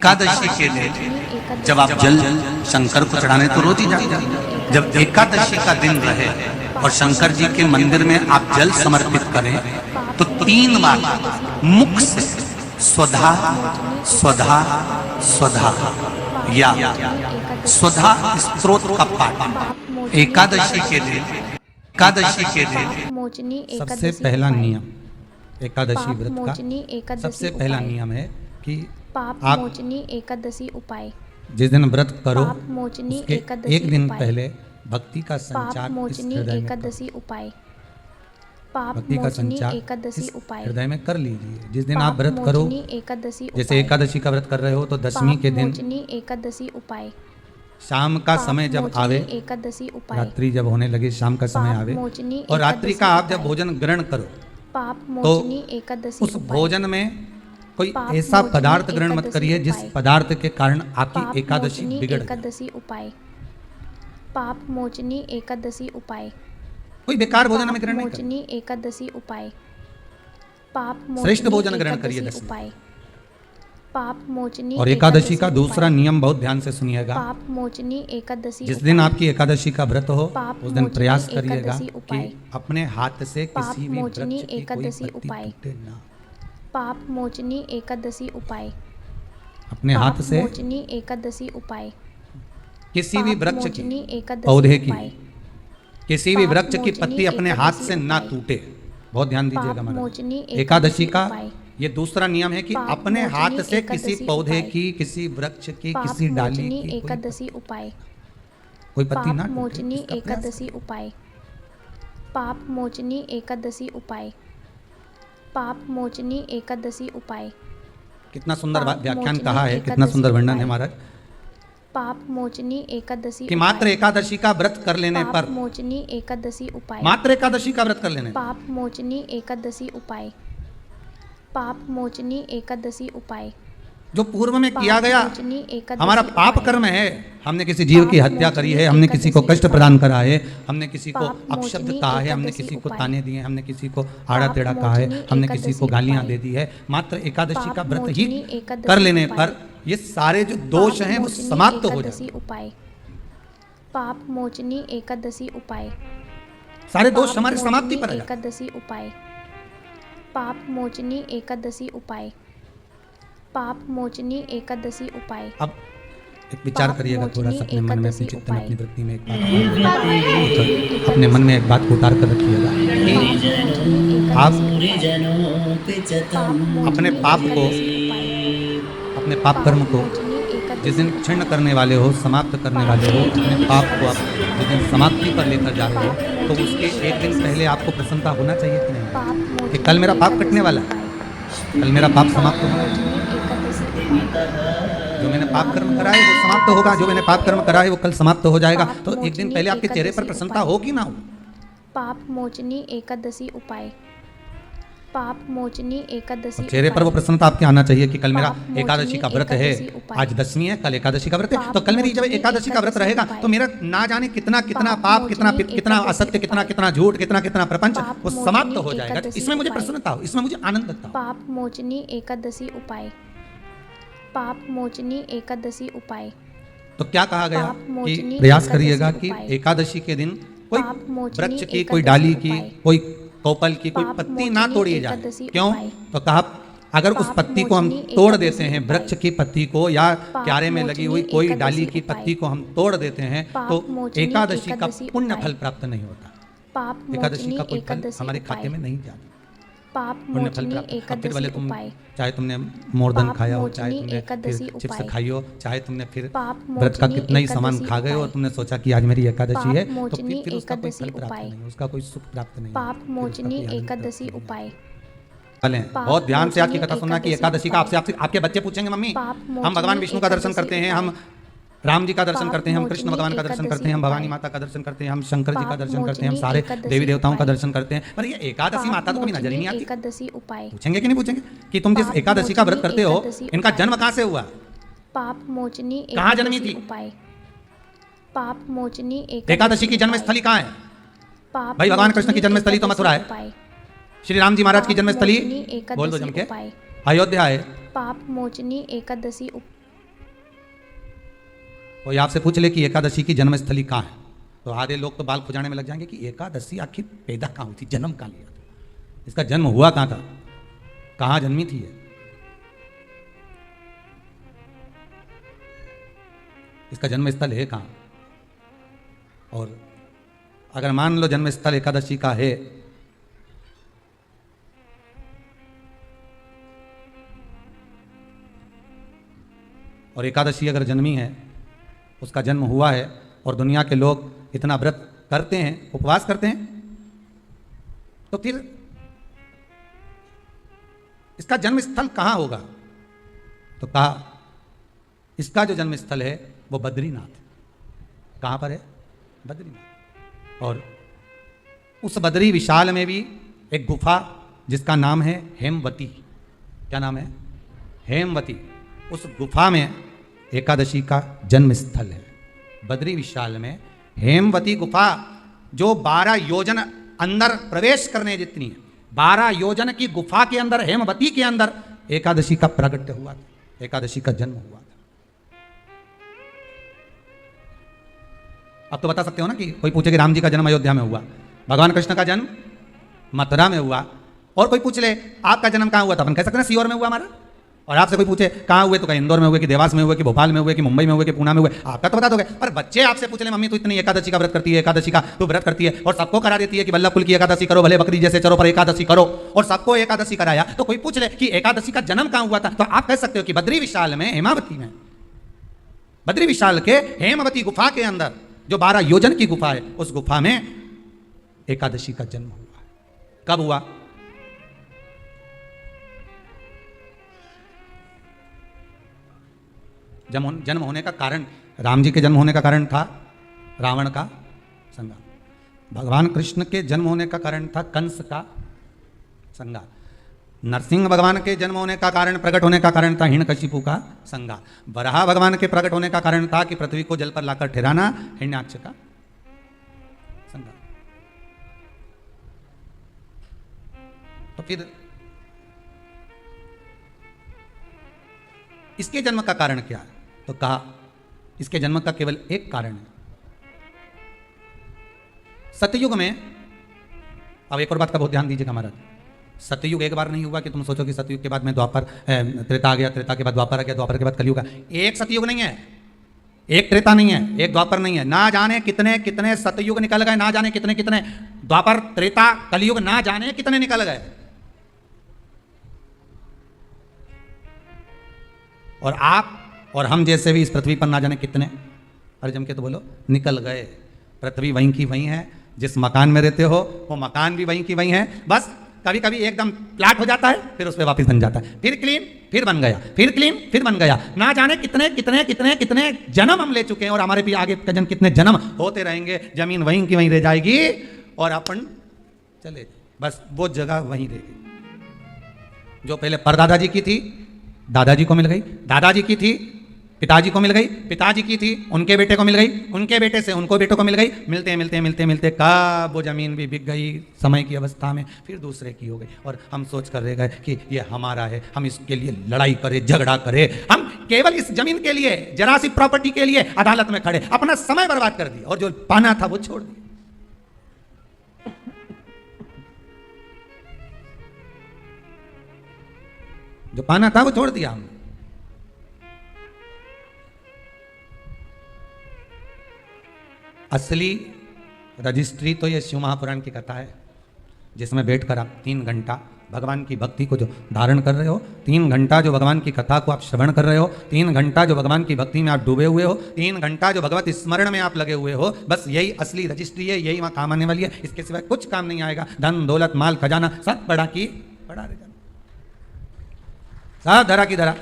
एकादशी के दिन जब आप जल शंकर को चढ़ाने तो रोज ही जाते हैं। जब एकादशी का दिन रहे और शंकर जी के मंदिर में आप जल समर्पित करें तो 3 बार मुख से स्वधा स्वधा स्वधा या स्वधा स्त्रोत का पाठ एकादशी के दिन सबसे पहला नियम एकादशी व्रत का सबसे पहला नियम है कि पाप आप मोचनी एकादशी उपाय। जिस दिन व्रत करो पाप मोचनी उसके एकादशी एक दिन उपाय। पहले भक्ति का पाप संचार इस मोचनी हृदय में करो। एकादशी उपाय। पाप भक्ति का मोचनी संचार एकादशी इस उपाय। हृदय में कर लीजिए। जिस दिन आप पाप व्रत करो, मोचनी एकादशी जैसे उपाय। एकादशी का व्रत कर रहे हो तो दशमी पाप के दिन मोचनी एकादशी उपाय। शाम का पाप समय जब मोचनी आवे, एकादशी उपाय। रात्रि जब होने लगे, शाम का समय पाप आवे मोचनी और रात्रि का आप जब एकादशी भोजन ग्रहण करो पाप मोचनी एकादशी उस उपाय। भोजन में कोई पाप ऐसा मोचनी पदार्थ ग्रहण मत एकादशी करिए जिस उपाय। पदार्थ के कारण पाप आपकी एकादशी मोचनी बिगड़ जाए। एकादशी उपाय। पाप मोचनी एकादशी उपाय। कोई बेकार भोजन पाप में ग्रहण नहीं करें। मोचनी एकादशी उपाय। पाप श्रेष्ठ मोचनी भोजन ग्रहण करिए एकादशी दशमी। उपाय। पाप मोचनी और एकादशी का दूसरा उपाय। नियम बहुत ध्यान से सुनिएगा। पाप मोचनी एकादशी जिस दिन उपाय। आपकी एकादशी का व्रत हो पाप उस दिन मोचनी प्रयास करिएगा एकादशी कि उपाय। अपने हाथ से पाप किसी भी मोचनी वृक्ष की कोई एकादशी पत्ती उपाय। टूटे ना। पाप मोचनी एकादशी उपाय। अपने हाथ पाप से मोचनी एकादशी उपाय। किसी भी पाप वृक्ष मोचनी की, एकादशी पौधे की, उपाय। किसी भी पाप वृक्ष की मोचनी पत्ती अपने हाथ से एकादशी ना उपाय। टूटे। बहुत ध्यान दीजिएगा पाप महाराज। मोचनी एकादशी का उपाय। ये दूसरा नियम है कि पाप अपने मोचनी हाथ से किसी एकादशी पौधे उपाय। की, किसी वृक्ष की, पाप किसी डाली मोचनी की कोई एकादशी उपाय। कोई पत्ती ना पाप टूटे। मोचनी इसका प्रयास एकादशी उपाय। पाप मोचनी एकादशी उपाय। पाप मोचनी एकादशी उपाय। कितना सुंदर पाप व्याख्यान मोचनी कहा है, कितना एकादशी सुंदर वर्णन है उपाय। महाराज पाप मोचनी एकादशी कि मात्र उपाय। एकादशी का व्रत कर लेने पाप पर, मोचनी एकादशी उपाय। मात्र एकादशी का व्रत कर लेने पर पाप मोचनी एकादशी उपाय। पाप मोचनी एकादशी उपाय। जो पूर्व में किया पाप गया मोचनी एकादशी हमारा पाप उपाय। कर्म है, हमने किसी जीव की पाप हत्या करी है, मोचनी हमने किसी को एकादशी कष्ट उपाय। प्रदान करा है, हमने किसी को पाप अपशब्द मोचनी कहा है, हमने एकादशी किसी को उपाय। ताने दिए, हमने किसी को आड़ा पाप टेढ़ा कहा है, मोचनी हमने किसी को एकादशी गालियां उपाय। दे दी है। मात्र एकादशी पाप का व्रत ही मोचनी एकादशी कर लेने उपाय। पर ये सारे जो दोष पाप हैं वो मोचनी समाप्त हो एकादशी जाए। उपाय। पाप मोचनी एकादशी उपाय। सारे दोष पाप हमारे समाप्ति मोचनी पर आ जाए। एकादशी उपाय। पाप मोचनी एकादशी उपाय। पाप मोचनी एकादशी उपाय। अब एक विचार पाप करिएगा थोड़ा सा मोचनी अपने मन में, अपनी एकादशी चित्त में, उपाय। अपनी वृत्ति में एक बात अपने मन में एक बात को उतार कर रखिएगा कि आप अपने पाप को, अपने पाप कर्म को जिस दिन क्षीण करने वाले हो, समाप्त करने वाले हो, अपने पाप को आप जिस दिन समाप्ति पर लेकर जा रहे हो तो उसके एक दिन पहले आपको प्रसन्नता होना चाहिए कि नहीं कि कल मेरा पाप कटने वाला है, कल मेरा पाप समाप्त होगा, जो मैंने पाप कर्म करा है वो समाप्त होगा, जो मैंने पाप कर्म करा है वो कल समाप्त हो जाएगा। तो एक दिन पहले आपके चेहरे पर प्रसन्नता हो कि ना हो? पाप मोचनी एकादशी उपाय। पाप मोचनी एकादशी चेहरे पर वो उपाय। प्रसन्नता आपके आना चाहिए कि कल मेरा पाप मोचनी एकादशी का व्रत है, एकादशी उपाय। आज दशमी है, कल एकादशी का व्रत है, पाप तो कल मेरी जब मोचनी एकादशी का व्रत एकादशी रहेगा उपाय। तो मेरा ना जाने कितना कितना पाप पाप, कितना मोचनी कितना एकादशी असत्य, कितना उपाय। कितना झूठ, कितना कितना प्रपंच पाप वो मोचनी समाप्त हो जाएगा। एकादशी इसमें मुझे उपाय। प्रसन्नता हो, इसमें मुझे आनंद हो। पाप मोचनी एकादशी उपाय। पाप मोचनी एकादशी उपाय। तो क्या कहा गया पाप कि मोचनी प्रयास एकादशी करिएगा कि उपाय। एकादशी के दिन कोई पाप मोचनी वृक्ष की, कोई एकादशी डाली की, उपाय। कोई कौपल की, कोई पाप पत्ती ना मोचनी तोड़ी जाए। एकादशी क्यों? उपाय। तो कहा अगर उस पाप पत्ती को हम मोचनी तोड़ एकादशी देते हैं, उपाय। वृक्ष की पत्ती को या पाप क्यारे में लगी हुई मोचनी कोई एकादशी डाली की उपाय। पत्ती को हम तोड़ देते हैं पाप तो मोचनी एकादशी का एकादशी पुण्य उपाय। फल प्राप्त नहीं होता। पाप एकादशी मोचनी का कोई फल एकादशी हमारे उपाय। खाते में नहीं जाता। पाप पुण्य फल मोचनी प्राप्त। अब फिर वाले एकादशी तुम उपाय। चाहे तुमने मोरदन पाप खाया हो, चाहे मोचनी तुमने एकादशी फिर चिप्स उपाय। खाई हो, चाहे तुमने फिर पाप व्रत का मोचनी कितना ही सामान एकादशी खा गए हो और उपाय। तुमने सोचा कि आज मेरी एकादशी पाप है, तो मोचनी फिर उसका कोई एकादशी फल प्राप्त उपाय। नहीं, उसका कोई सुख प्राप्त नहीं। पाप फिर उसका मोचनी कोई आनंद एकादशी प्राप्त नहीं। उपाय। चलें, पाप बहुत ध्यान से आज की मोचनी कथा सुनना कि एकादशी एकादशी का उपाय। आपसे आपके बच्चे पूछेंगे मम्मी पाप हम मोचनी भगवान विष्णु का दर्शन एकादशी करते हैं, उपाय। हम राम जी का दर्शन पाप करते हैं, हम कृष्ण मोचनी भगवान का दर्शन करते हैं, हम एकादशी भवानी उपाय। माता का दर्शन करते हैं, हम शंकर जी का पाप दर्शन करते हैं, हम मोचनी सारे एकादशी देवी देवताओं का उपाय। दर्शन करते हैं, पर ये एकादशी माता तो कभी नजर ही नहीं आती। एकादशी उपाय। पूछेंगे कि नहीं पूछेंगे कि तुम जिस पाप एकादशी का व्रत मोचनी करते हो एकादशी इनका उपाय। जन्म कहाँ से हुआ? पाप मोचनी कहाँ जन्मी एकादशी थी? उपाय। पाप मोचनी एकादशी की जन्म उपाय। स्थली कहाँ है? पाप भाई भगवान कृष्ण की मोचनी जन्मस्थली तो मथुरा है। एकादशी उपाय। श्री राम जी महाराज की पाप जन्मस्थली मोचनी बोल दो जम एकादशी के उपाय। अयोध्या है। पाप मोचनी एकादशी कोई आपसे पूछ ले कि एकादशी की जन्मस्थली कहाँ है, तो आधे लोग तो बाल खुजाने में लग जाएंगे कि एकादशी आखिर पैदा कहाँ हुई थी, जन्म कहाँ लिया था, इसका जन्म हुआ कहाँ था, कहाँ जन्मी थी ये, इसका जन्म स्थल है कहाँ। और अगर मान लो जन्म स्थल एकादशी का है, और एकादशी अगर जन्मी है, उसका जन्म हुआ है, और दुनिया के लोग इतना व्रत करते हैं, उपवास करते हैं, तो फिर इसका जन्म स्थल कहाँ होगा। तो कहा इसका जो जन्म स्थल है वो बद्रीनाथ। कहाँ पर है? बद्रीनाथ। और उस बद्री विशाल में भी एक गुफा जिसका नाम है हेमवती। क्या नाम है? हेमवती। उस गुफा में एकादशी का जन्म स्थल है। बद्री विशाल में हेमवती गुफा, जो 12 योजन अंदर प्रवेश करने जितनी है, 12 योजन की गुफा के अंदर, हेमवती के अंदर एकादशी का प्रगट्य हुआ था, एकादशी का जन्म हुआ था। अब तो बता सकते हो ना कि कोई पूछे कि राम जी का जन्म अयोध्या में हुआ, भगवान कृष्ण का जन्म मथुरा में हुआ, और कोई पूछ ले आपका जन्म कहाँ हुआ था, अपन कह सकते हैं सीहोर में हुआ हमारा। और आपसे कोई पूछे कहाँ हुए, तो कहीं इंदौर में हुए, कि देवास में हुए, कि भोपाल में हुए, कि मुंबई में हुए, कि पुणे में हुए, आपका तो बता दोगे। पर बच्चे आपसे पूछ ले मम्मी तू इतनी एकादशी का व्रत करती है, एकादशी का तू व्रत करती है, और सबको करा देती है कि बल्लभ कुल की एकादशी करो, भले बकरी जैसे चरो पर एकादशी करो, और सबको एकादशी कराया। तो कोई पूछ ले कि एकादशी का जन्म कहाँ हुआ था, तो आप कह सकते हो कि बद्री विशाल में, हेमावती में, बद्री विशाल के हेमवती गुफा के अंदर जो 12 योजन की गुफा है, उस गुफा में एकादशी का जन्म हुआ। कब हुआ? जन्म होने का कारण, राम जी के जन्म होने का कारण था रावण का संहार। भगवान कृष्ण के जन्म होने का कारण था कंस का संहार। नरसिंह भगवान के जन्म होने का कारण, प्रकट होने का कारण था हिरण्यकशिपु का संहार। वराह भगवान के प्रकट होने का कारण था कि पृथ्वी को जल पर लाकर ठहराना, हिरण्याक्ष का संहार। तो फिर इसके जन्म का कारण क्या है? तो कहा इसके जन्म का केवल एक कारण है। सतयुग में, अब एक और बात का बहुत ध्यान दीजिएगा महाराज, सतयुग एक बार नहीं हुआ कि तुम सोचो कि सतयुग के बाद में द्वापर, त्रेता आ गया, त्रेता के बाद द्वापर आ गया, द्वापर के बाद कलयुग आ गया। एक सतयुग नहीं है, एक त्रेता नहीं है, एक द्वापर नहीं है। ना जाने कितने कितने सतयुग निकल गए, ना जाने कितने कितने द्वापर, त्रेता, कलयुग, ना जाने कितने निकल गए। और आप और हम जैसे भी इस पृथ्वी पर ना जाने कितने, अरे जम के तो बोलो, निकल गए। पृथ्वी वहीं की वहीं है, जिस मकान में रहते हो वो मकान भी वहीं की वहीं है। बस कभी कभी एकदम फ्लैट हो जाता है, फिर उस पर वापस बन जाता है, फिर क्लीन, फिर बन गया, फिर क्लीन, फिर बन गया। ना जाने कितने कितने कितने कितने जन्म हम ले चुके हैं, और हमारे भी आगे का जन्म कितने जन्म होते रहेंगे। जमीन वहीं की वहीं रह जाएगी और अपन चले, बस वो जगह वहीं रहेगी। जो पहले परदादा जी की थी, दादाजी को मिल गई, दादाजी की थी, पिताजी को मिल गई, पिताजी की थी, उनके बेटे को मिल गई, उनके बेटे से उनको बेटों को मिल गई। मिलते मिलते मिलते मिलते कब वो जमीन भी बिक गई समय की अवस्था में, फिर दूसरे की हो गई। और हम सोच कर रह गए कि ये हमारा है, हम इसके लिए लड़ाई करें, झगड़ा करें, हम केवल इस जमीन के लिए, जरा सी प्रॉपर्टी के लिए अदालत में खड़े, अपना समय बर्बाद कर दिया, और जो पाना था वो छोड़ दिया। जो पाना था वो छोड़ दिया हमने। असली रजिस्ट्री तो ये शिव महापुराण की कथा है, जिसमें बैठकर आप 3 घंटा भगवान की भक्ति को जो धारण कर रहे हो, 3 घंटा जो भगवान की कथा को आप श्रवण कर रहे हो, 3 घंटा जो भगवान की भक्ति में आप डूबे हुए हो, 3 घंटा जो भगवत स्मरण में आप लगे हुए हो, बस यही असली रजिस्ट्री है, यही वहां काम आने वाली है। इसके सिवाय कुछ काम नहीं आएगा। धन दौलत माल खजाना सब बड़ा की बड़ा रह जाना, सब धरा की धरा।